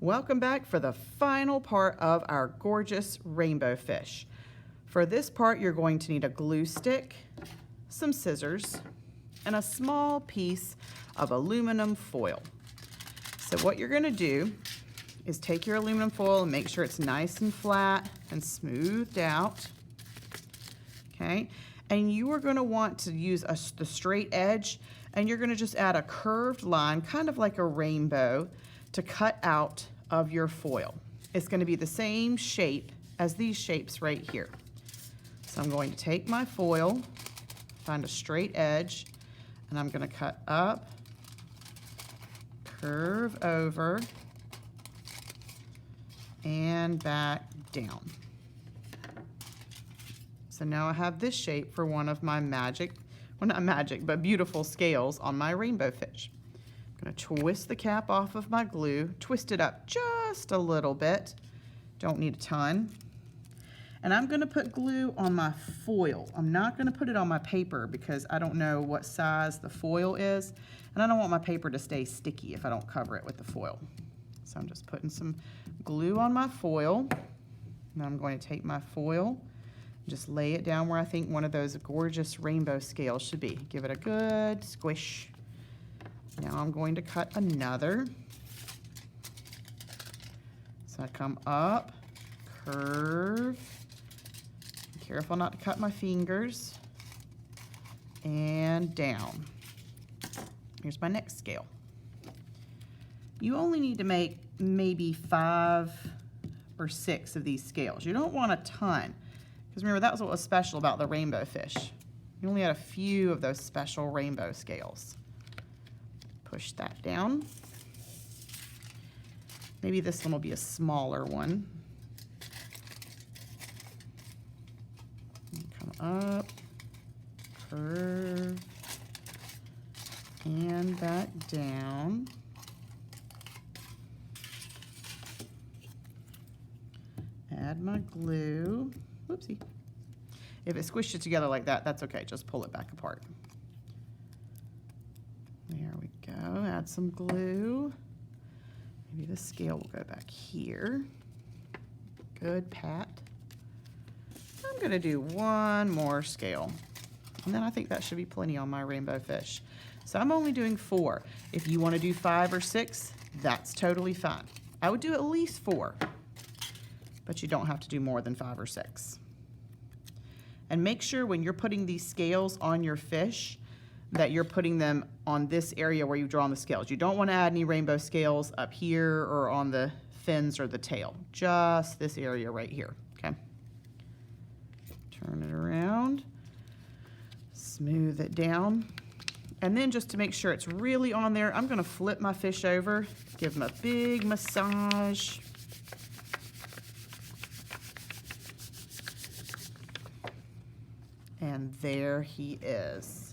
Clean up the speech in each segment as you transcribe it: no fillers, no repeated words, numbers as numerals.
Welcome back for the final part of our gorgeous rainbow fish. For this part, you're going to need a glue stick, some scissors, and a small piece of aluminum foil. So what you're going to do is take your aluminum foil and make sure it's nice and flat and smoothed out. Okay, and you are going to want to use the straight edge, and you're going to just add a curved line, kind of like a rainbow, to cut out of your foil. It's going to be the same shape as these shapes right here. So I'm going to take my foil, find a straight edge, and I'm going to cut up, curve over, and back down. So now I have this shape for one of my but beautiful scales on my rainbow fish. I'm going to twist the cap off of my glue, twist it up just a little bit, don't need a ton. And I'm going to put glue on my foil. I'm not going to put it on my paper because I don't know what size the foil is, and I don't want my paper to stay sticky if I don't cover it with the foil. So I'm just putting some glue on my foil. Now I'm going to take my foil, just lay it down where I think one of those gorgeous rainbow scales should be. Give it a good squish. Now I'm going to cut another. So I come up, curve, be careful not to cut my fingers, and down. Here's my next scale. You only need to make maybe 5 or 6 of these scales. You don't want a ton, because remember, that was what was special about the rainbow fish. You only had a few of those special rainbow scales. Push that down. Maybe this one will be a smaller one. Come up, curve, and back down. Add my glue. Whoopsie. If it squished it together like that, that's okay. Just pull it back apart. There we go. Add some glue. Maybe the scale will go back here. Good pat. I'm going to do one more scale. And then I think that should be plenty on my rainbow fish. So I'm only doing 4. If you want to do 5 or 6, that's totally fine. I would do at least 4. But you don't have to do more than 5 or 6. And make sure when you're putting these scales on your fish that you're putting them on this area where you've drawn the scales. You don't want to add any rainbow scales up here or on the fins or the tail. Just this area right here, okay? Turn it around, smooth it down. And then just to make sure it's really on there, I'm going to flip my fish over, give him a big massage. And there he is.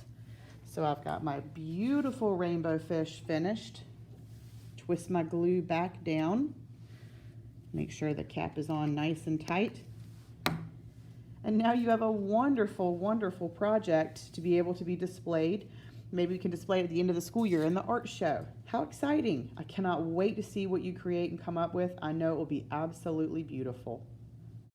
So I've got my beautiful rainbow fish finished. Twist my glue back down. Make sure the cap is on nice and tight. And now you have a wonderful, wonderful project to be able to be displayed. Maybe we can display it at the end of the school year in the art show. How exciting. I cannot wait to see what you create and come up with. I know it will be absolutely beautiful.